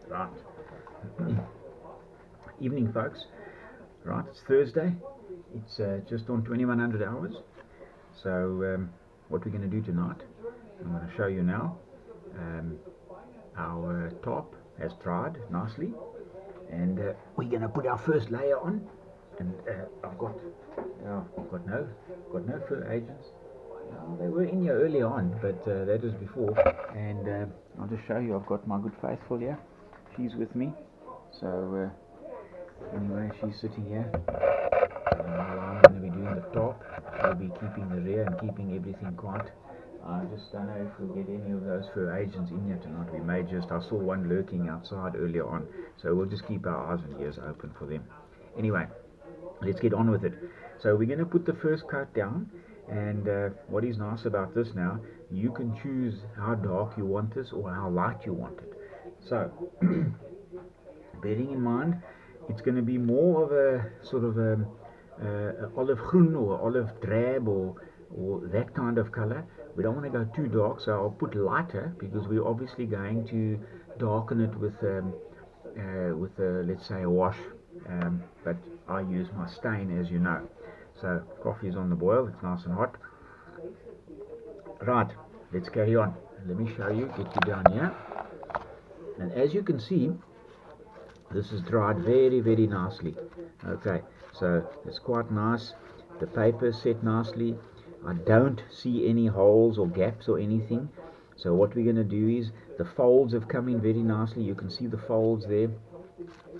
Right. Evening, folks. Right, it's Thursday. It's just on 2100 hours. So, what we're going to do tonight, I'm going to show you now. Um, our tarp has dried nicely, and we're going to put our first layer on. And I've got no fur agents. They were in here early on, but that was before. And I'll just show you. I've got my good faithful here. She's with me. So anyway, she's sitting here. I'm going to be doing the top. I'll be keeping the rear and keeping everything quiet. I just don't know if we'll get any of those fur agents in here tonight. We may just. I saw one lurking outside earlier on, so we'll just keep our eyes and ears open for them. Anyway, let's get on with it. So we're going to put the first coat down, and what is nice about this now, you can choose how dark you want this or how light you want it. So bearing in mind, it's going to be more of a sort of olive groen or olive drab or that kind of color. We don't want to go too dark, so I'll put lighter because we're obviously going to darken it with let's say a wash, but I use my stain, as you know. So coffee is on the boil, it's nice and hot. Right, let's carry on. Let me show you, get you down here. And as you can see, this is dried very nicely. Okay, so it's quite nice. The paper is set nicely. I don't see any holes or gaps or anything. So what we're going to do is, the folds have come in very nicely. You can see the folds there.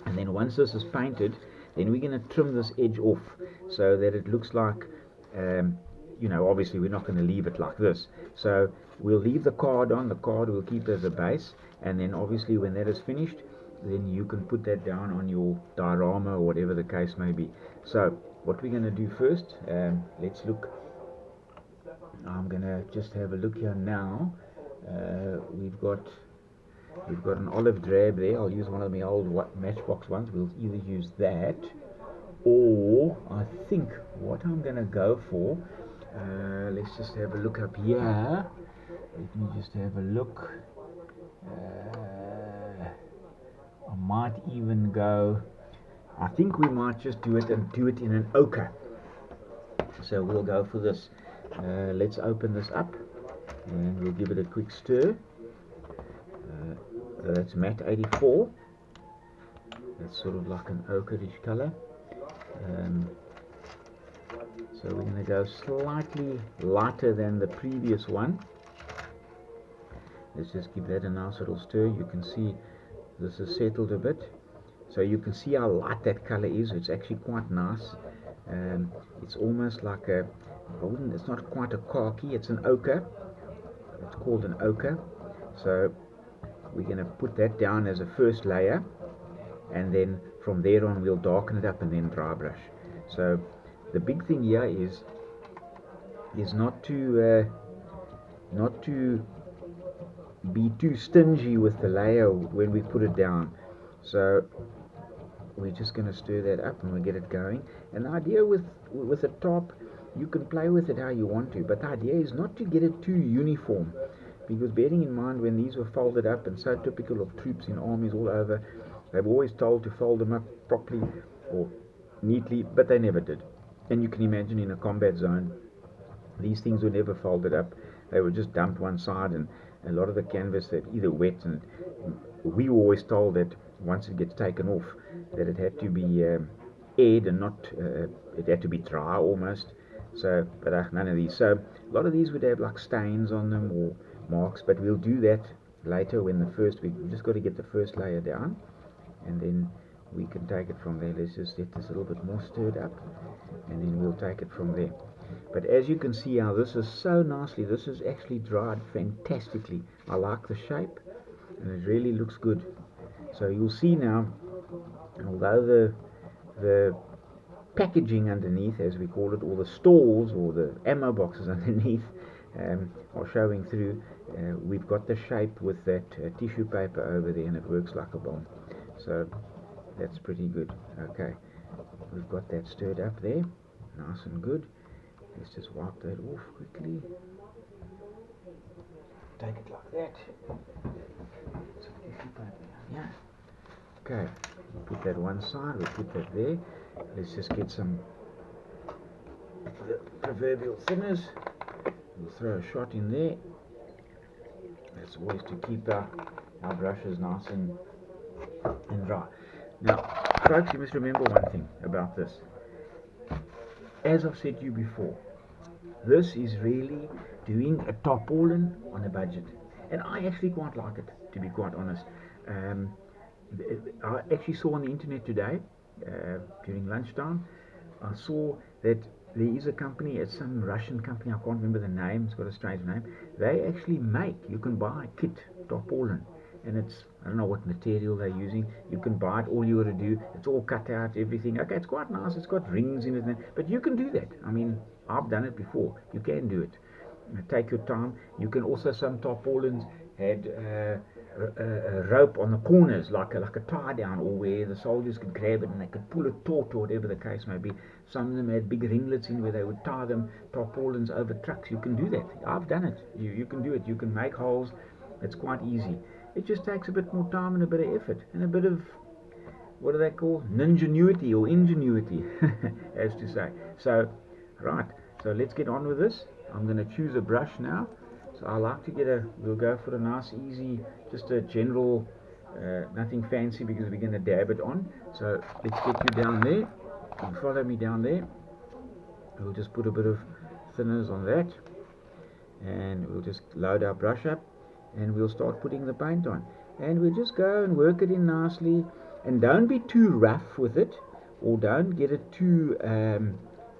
And then once this is painted, then we're going to trim this edge off so that it looks like, obviously we're not going to leave it like this. So we'll leave the card on. The card we'll keep as a base, and then obviously when that is finished, then you can put that down on your diorama or whatever the case may be. So what we're going to do first, let's look. I'm going to just have a look here now. We've got an olive drab there. I'll use one of my old matchbox ones. We'll either use that, or I think what I'm going to go for, let's just have a look up here. Let me just have a look. I might even go, I think we might just do it in an ochre. So we'll go for this. Let's open this up and we'll give it a quick stir. That's matte 84. That's sort of like an ochreish color. So we're going to go slightly lighter than the previous one. Let's just give that a nice little stir. You can see this has settled a bit. So you can see how light that color is. It's actually quite nice. It's almost like it's not quite a khaki, it's an ochre. It's called an ochre. So we're going to put that down as a first layer, and then from there on we'll darken it up and then dry brush. So the big thing here is not to be too stingy with the layer when we put it down. So we're just going to stir that up and we'll get it going. And the idea with a top, you can play with it how you want to, but the idea is not to get it too uniform, because bearing in mind when these were folded up, and so typical of troops in armies all over, they were always told to fold them up properly or neatly, but they never did. And you can imagine in a combat zone, these things were never folded up. They were just dumped one side, and a lot of the canvas that either wet, and we were always told that once it gets taken off, that it had to be aired and not, it had to be dry almost. So, but none of these. So a lot of these would have like stains on them or marks, but we'll do that later when we've just got to get the first layer down, and then we can take it from there. Let's just get this a little bit more stirred up, and then we'll take it from there. But as you can see how this is so nicely, this is actually dried fantastically. I like the shape, and it really looks good. So you'll see now, although the packaging underneath, as we call it, or the stalls or the ammo boxes underneath are showing through, we've got the shape with that tissue paper over there, and it works like a bomb. So that's pretty good. Okay, we've got that stirred up there, nice and good. Let's just wipe that off quickly. Take it like that. So if you Okay, we'll put that one side, we'll put that there. Let's just get some the proverbial thinners. We'll throw a shot in there. That's always to keep our brushes nice and dry. Now, folks, you must remember one thing about this. As I've said to you before, this is really doing a tarpaulin on a budget. And I actually quite like it, to be quite honest. Um, I actually saw on the internet today, during lunchtime, I saw that there is a company, it's some Russian company, I can't remember the name, it's got a strange name. They actually make, you can buy a kit, tarpaulin, and it's, I don't know what material they're using. You can buy it, all you got to do, it's all cut out, everything. Okay, it's quite nice, it's got rings in it, but you can do that. I mean, I've done it before, you can do it. Take your time. You can also, some tarpaulins had a rope on the corners, like a tie down, or where the soldiers could grab it and they could pull it taut, or whatever the case may be. Some of them had big ringlets in where they would tie them tarpaulins over trucks. You can do that. I've done it. You can do it. You can make holes. It's quite easy. It just takes a bit more time and a bit of effort and a bit of, what do they call, ningenuity or ingenuity, as to say. So, right, so let's get on with this. I'm going to choose a brush now. So I like to we'll go for a nice, easy, just a general, nothing fancy, because we're going to dab it on. So let's get you down there. You follow me down there. We'll just put a bit of thinners on that, and we'll just load our brush up, and we'll start putting the paint on, and we'll just go and work it in nicely, and don't be too rough with it, or don't get it too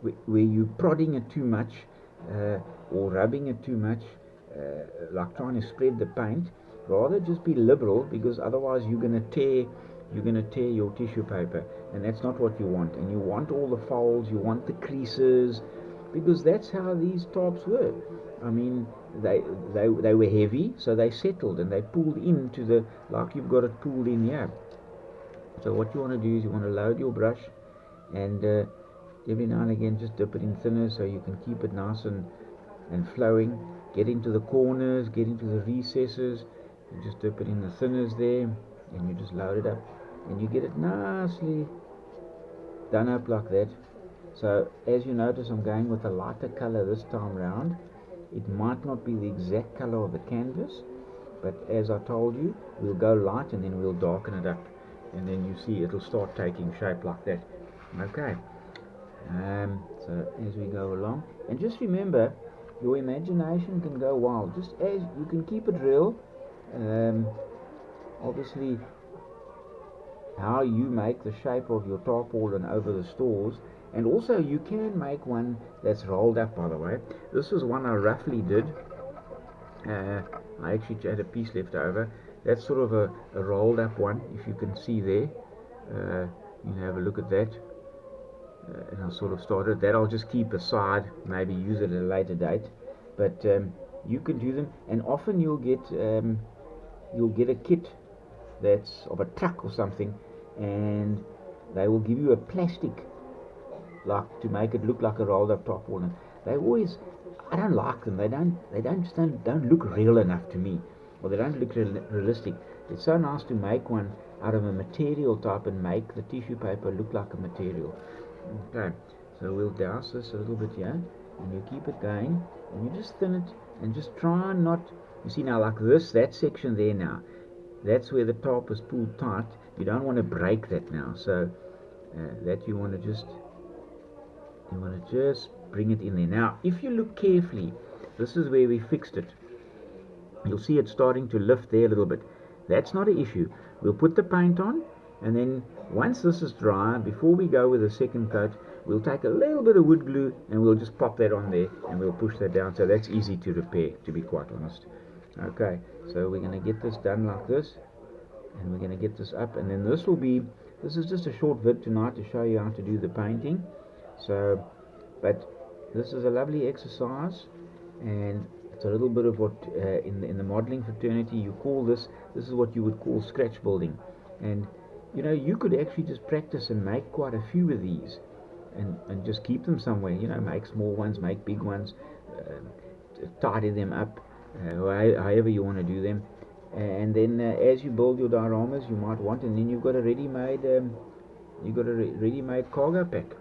where you're prodding it too much, or rubbing it too much, like trying to spread the paint. Rather just be liberal, because otherwise you're going to tear your tissue paper, and that's not what you want. And you want all the folds, you want the creases, because that's how these tarps were. I mean, they were heavy, so they settled and they pulled into the, like you've got it pulled in here. So what you want to do is you want to load your brush, and every now and again just dip it in thinner so you can keep it nice and flowing. Get into the corners, get into the recesses. You just dip it in the thinners there, and you just load it up, and you get it nicely done up like that. So as you notice, I'm going with a lighter color this time round. It might not be the exact color of the canvas, but as I told you, we'll go light and then we'll darken it up, and then you see it'll start taking shape like that. Okay. So as we go along, and just remember, your imagination can go wild. Just as you can keep it real, um, obviously how you make the shape of your tarpaulin over the stores, and also you can make one that's rolled up. By the way, this is one I roughly did. I actually had a piece left over. That's sort of a rolled up one, if you can see there. You can have a look at that. And I sort of started that. I'll just keep aside, maybe use it at a later date. But you can do them, and often you'll get a kit that's of a truck or something, and they will give you a plastic, like to make it look like a rolled up tarpaulin. They always, I don't like them. They don't look real enough to me, or they don't look realistic. It's so nice to make one out of a material type and make the tissue paper look like a material. Okay, so we'll douse this a little bit here, and you keep it going, and you just thin it, and just try not. You see now, like this, that section there now, that's where the top is pulled tight. You don't want to break that now, so that you want to just bring it in there. Now, if you look carefully, this is where we fixed it. You'll see it starting to lift there a little bit. That's not an issue. We'll put the paint on, and then once this is dry, before we go with the second coat, we'll take a little bit of wood glue and we'll just pop that on there, and we'll push that down. So that's easy to repair, to be quite honest. Okay, so we're going to get this done like this, and we're going to get this up, and then this is just a short vid tonight to show you how to do the painting. So, but this is a lovely exercise, and it's a little bit of what in the modeling fraternity you call this is what you would call scratch building. And you could actually just practice and make quite a few of these, and just keep them somewhere. Make small ones, make big ones, tidy them up, however you want to do them. And then as you build your dioramas, you might want, and then you've got a ready-made cargo pack.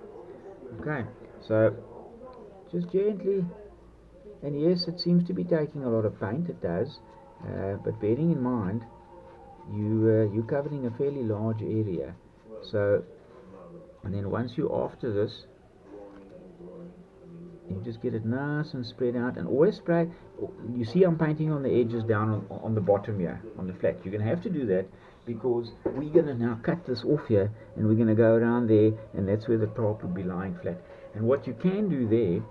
Okay, so just gently, and yes, it seems to be taking a lot of paint, it does, but bearing in mind you're covering a fairly large area. So, and then once you're after this, you just get it nice and spread out, and always spray. You see I'm painting on the edges down on the bottom here, on the flat. You're going to have to do that because we're going to now cut this off here, and we're going to go around there, and that's where the tarp would be lying flat. And what you can do there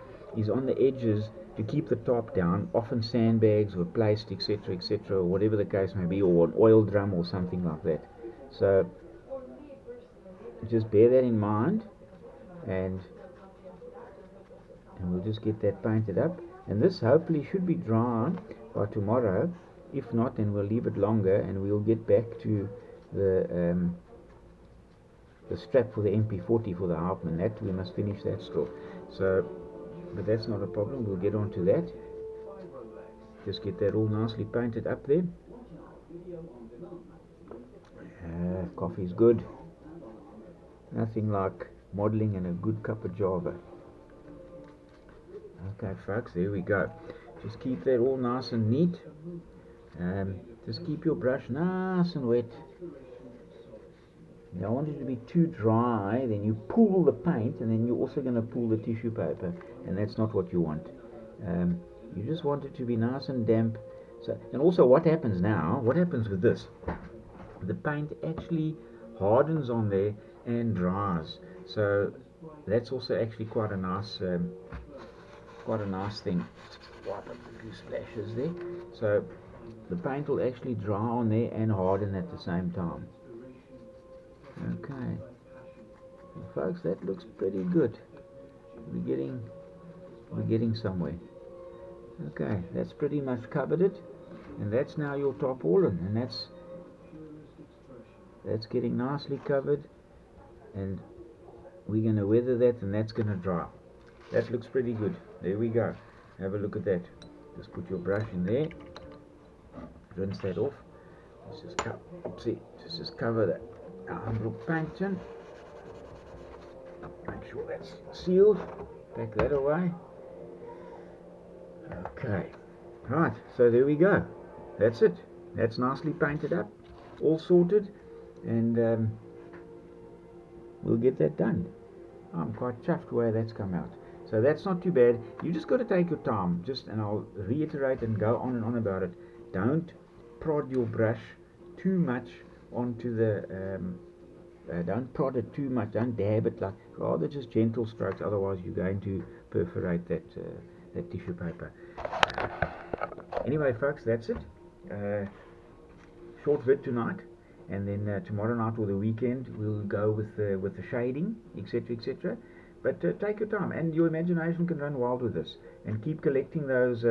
is on the edges to keep the top down, often sandbags or placed, etc., or whatever the case may be, or an oil drum or something like that. So just bear that in mind, and we'll just get that painted up, and this hopefully should be dry by tomorrow. If not, then we'll leave it longer, and we'll get back to the strap for the MP40 for the Hauptmann. That we must finish that still. So, but that's not a problem. We'll get on to that. Just get that all nicely painted up there. Coffee's good. Nothing like modelling and a good cup of Java. Okay folks, there we go. Just keep that all nice and neat. Just keep your brush nice and wet. You don't want it to be too dry, then you pull the paint, and then you're also going to pull the tissue paper, and that's not what you want. You just want it to be nice and damp. So, and also what happens now, what happens with this, the paint actually hardens on there and dries. So that's also actually quite a nice thing. Wipe up a few splashes there. So the paint will actually dry on there and harden at the same time. Okay, well, folks, that looks pretty good. We're getting somewhere. Okay, that's pretty much covered it, and that's now your tarpaulin, and that's getting nicely covered, and we're going to weather that, and that's going to dry. That looks pretty good. There we go. Have a look at that. Just put your brush in there, rinse that off. Let's just cover that envelope paint in. Make sure that's sealed. Pack that away. Okay. Right, so there we go. That's it. That's nicely painted up, all sorted, and we'll get that done. I'm quite chuffed the way that's come out. So that's not too bad. You just got to take your time. And I'll reiterate and go on and on about it. Don't prod your brush too much onto the. Don't prod it too much. Don't dab it. Rather just gentle strokes. Otherwise, you're going to perforate that tissue paper. Anyway, folks, that's it. Short vid tonight. And then tomorrow night or the weekend we'll go with the shading, etc. But take your time, and your imagination can run wild with this. And keep collecting those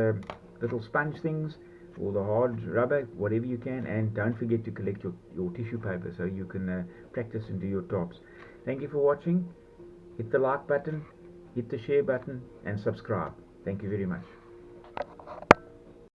little sponge things, or the hard rubber, whatever you can. And don't forget to collect your tissue paper so you can practice and do your tops. Thank you for watching. Hit the like button, hit the share button, and subscribe. Thank you very much.